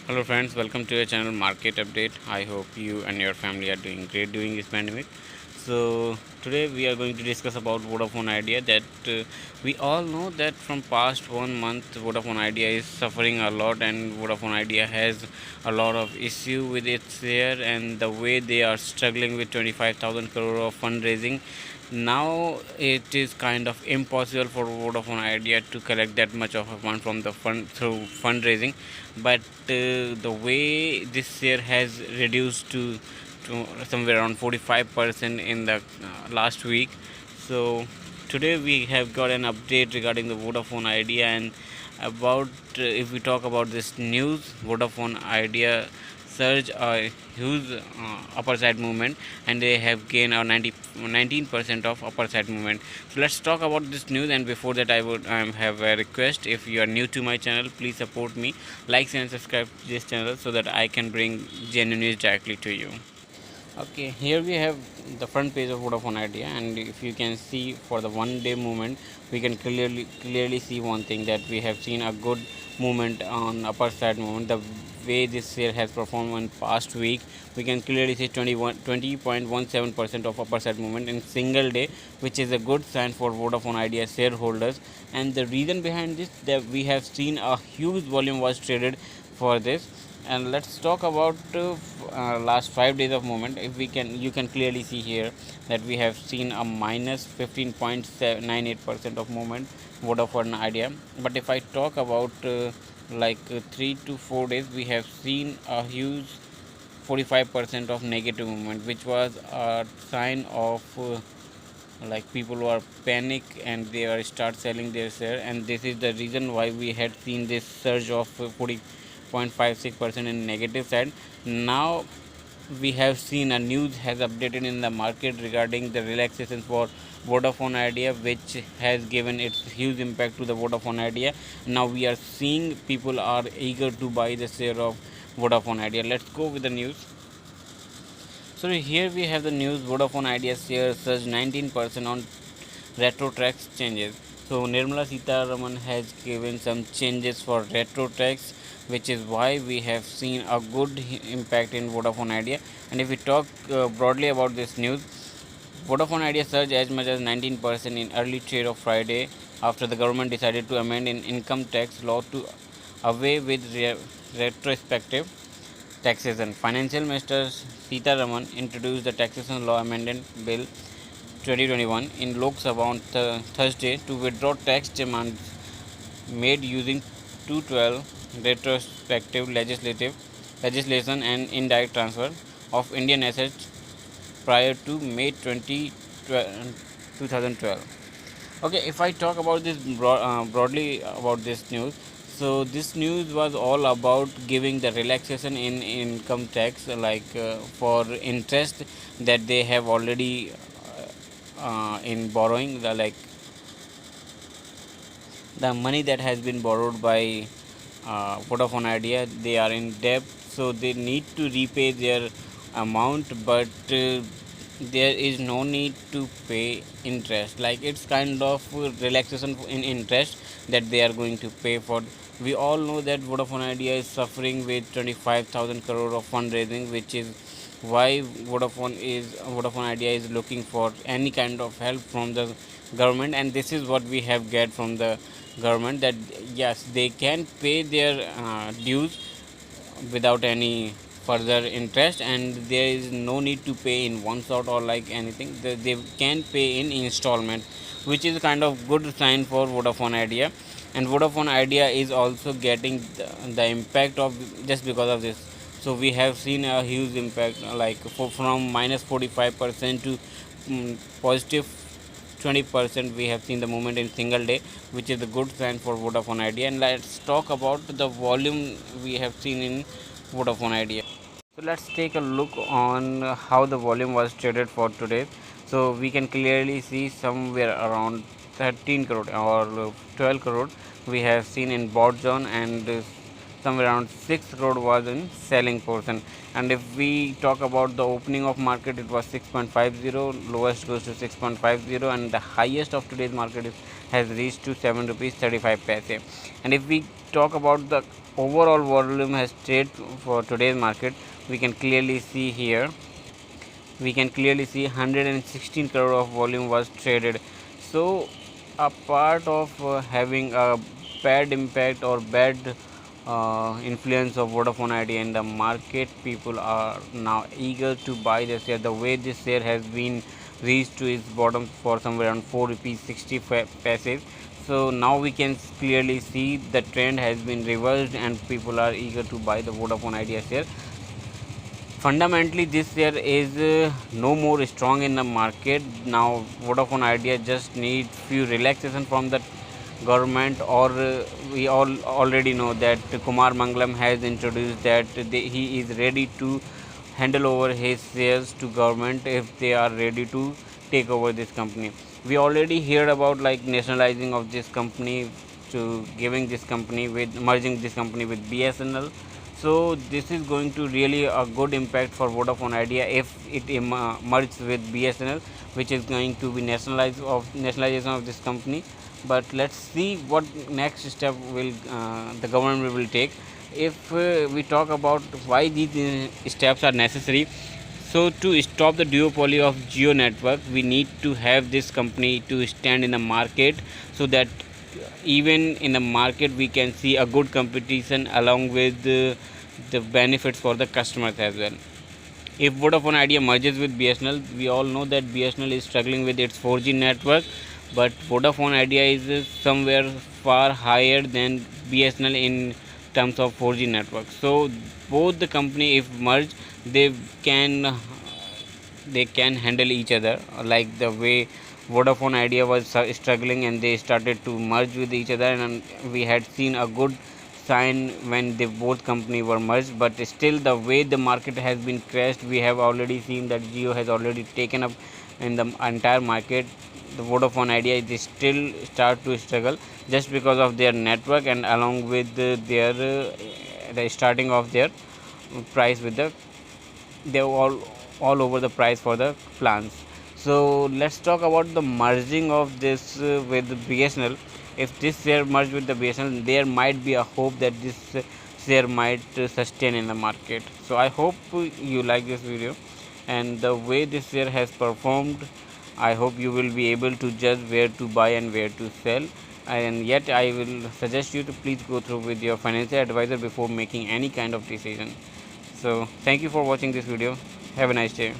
Hello friends, welcome to your channel Market Update. I hope you and your family are doing great during this pandemic. So today we are going to discuss about Vodafone Idea. That we all know that from past 1 month Vodafone Idea is suffering a lot, and Vodafone Idea has a lot of issue with its share and the way they are struggling with 25,000 crore of fundraising. Now it is kind of impossible for Vodafone Idea to collect that much of a fund from the fund through fundraising, but the way this share has reduced to somewhere around 45% in the last week. So today we have got an update regarding the Vodafone Idea, and about if we talk about this news, Vodafone Idea surge a huge upper side movement, and they have gained a 19% of upper side movement. So let's talk about this news, and before that I would have a request. If you are new to my channel, please support me, like and subscribe to this channel so that I can bring genuine news directly to you. Okay, here we have the front page of Vodafone Idea, and if you can see for the 1 day movement, we can clearly see one thing, that we have seen a good movement on upper side movement. The way this share has performed in past week, we can clearly see 20.17% of upper side movement in single day, which is a good sign for Vodafone Idea shareholders. And the reason behind this, that we have seen a huge volume was traded for this. And let's talk about last 5 days of movement. If we can, you can clearly see here that we have seen a minus 15.98% of movement Vodafone Idea. But if I talk about 3 to 4 days, we have seen a huge 45% of negative movement, which was a sign of people who are panic and they are start selling their share, and this is the reason why we had seen this surge of 40.56% in negative side. Now we have seen a news has updated in the market regarding the relaxation for Vodafone Idea, which has given its huge impact to the Vodafone Idea. Now we are seeing people are eager to buy the share of Vodafone Idea. Let's go with the news. So here we have the news. Vodafone Idea share surged 19% on retro tax changes. So Nirmala Sitharaman has given some changes for retro tax, which is why we have seen a good impact in Vodafone Idea. And if we talk broadly about this news, Vodafone Idea surged as much as 19% in early trade of Friday after the government decided to amend an income tax law to away with retrospective taxation. Financial Minister Sitharaman introduced the Taxation Law Amendment Bill 2021 in Lok Sabha on Thursday to withdraw tax demands made using 212 retrospective legislation and indirect transfer of Indian assets prior to May 2012. Okay, if I talk about this broadly about this news, so this news was all about giving the relaxation in income tax, for interest that they have already in borrowing, the money that has been borrowed by Vodafone Idea. They are in debt, so they need to repay their amount, but there is no need to pay interest. Like, it's kind of relaxation in interest that they are going to pay for. We all know that Vodafone Idea is suffering with 25,000 crore of fundraising, which is why Vodafone Idea is looking for any kind of help from the government, and this is what we have get from the government, that yes, they can pay their dues without any further interest, and there is no need to pay in one shot or like anything. They can pay in installment, which is kind of good sign for Vodafone Idea. And Vodafone Idea is also getting the impact of just because of this. So we have seen a huge impact, from minus 45% to positive 20%. We have seen the movement in single day, which is a good sign for Vodafone Idea. And let's talk about the volume we have seen in Vodafone Idea. So let's take a look on how the volume was traded for today. So we can clearly see somewhere around 13 crore or 12 crore we have seen in bought zone, and somewhere around 6 crore was in selling portion. And if we talk about the opening of market, it was 6.50, lowest goes to 6.50, and the highest of today's market is has reached to 7 rupees 35 paise. And if we talk about the overall volume has trade for today's market, we can clearly see here, we can clearly see 116 crore of volume was traded. So a part of having a bad impact or bad influence of Vodafone Idea in the market, people are now eager to buy the share. The way this share has been reached to its bottom for somewhere around 4 rupees 60 paise. So now we can clearly see the trend has been reversed and people are eager to buy the Vodafone Idea share. Fundamentally, this share is no more strong in the market. Now Vodafone Idea just need few relaxation from the government, or we all already know that Kumar Mangalam has introduced that he is ready to handle over his shares to government if they are ready to take over this company. We already heard about like nationalizing of this company, to giving this company with merging this company with BSNL. So this is going to really a good impact for Vodafone Idea if it merges with BSNL, which is going to be nationalization of this company. But let's see what next step will the government will take. If we talk about why these steps are necessary, so to stop the duopoly of Geo network, we need to have this company to stand in the market, so that even in the market we can see a good competition along with the benefits for the customers as well. If Vodafone Idea merges with BSNL, we all know that BSNL is struggling with its 4G network, but Vodafone Idea is somewhere far higher than BSNL in terms of 4G network. So both the company if merge, they can they can handle each other, like the way Vodafone Idea was struggling and they started to merge with each other, and we had seen a good sign when the both company were merged. But still the way the market has been crashed, we have already seen that Geo has already taken up in the entire market. The Vodafone Idea is still start to struggle just because of their network, and along with their the starting of their price with the, they all over the price for the plans. So let's talk about the merging of this with BSNL. If this share merge with the BSNL, there might be a hope that this share might sustain in the market. So I hope you like this video, and the way this share has performed, I hope you will be able to judge where to buy and where to sell. And yet I will suggest you to please go through with your financial advisor before making any kind of decision. So thank you for watching this video. Have a nice day.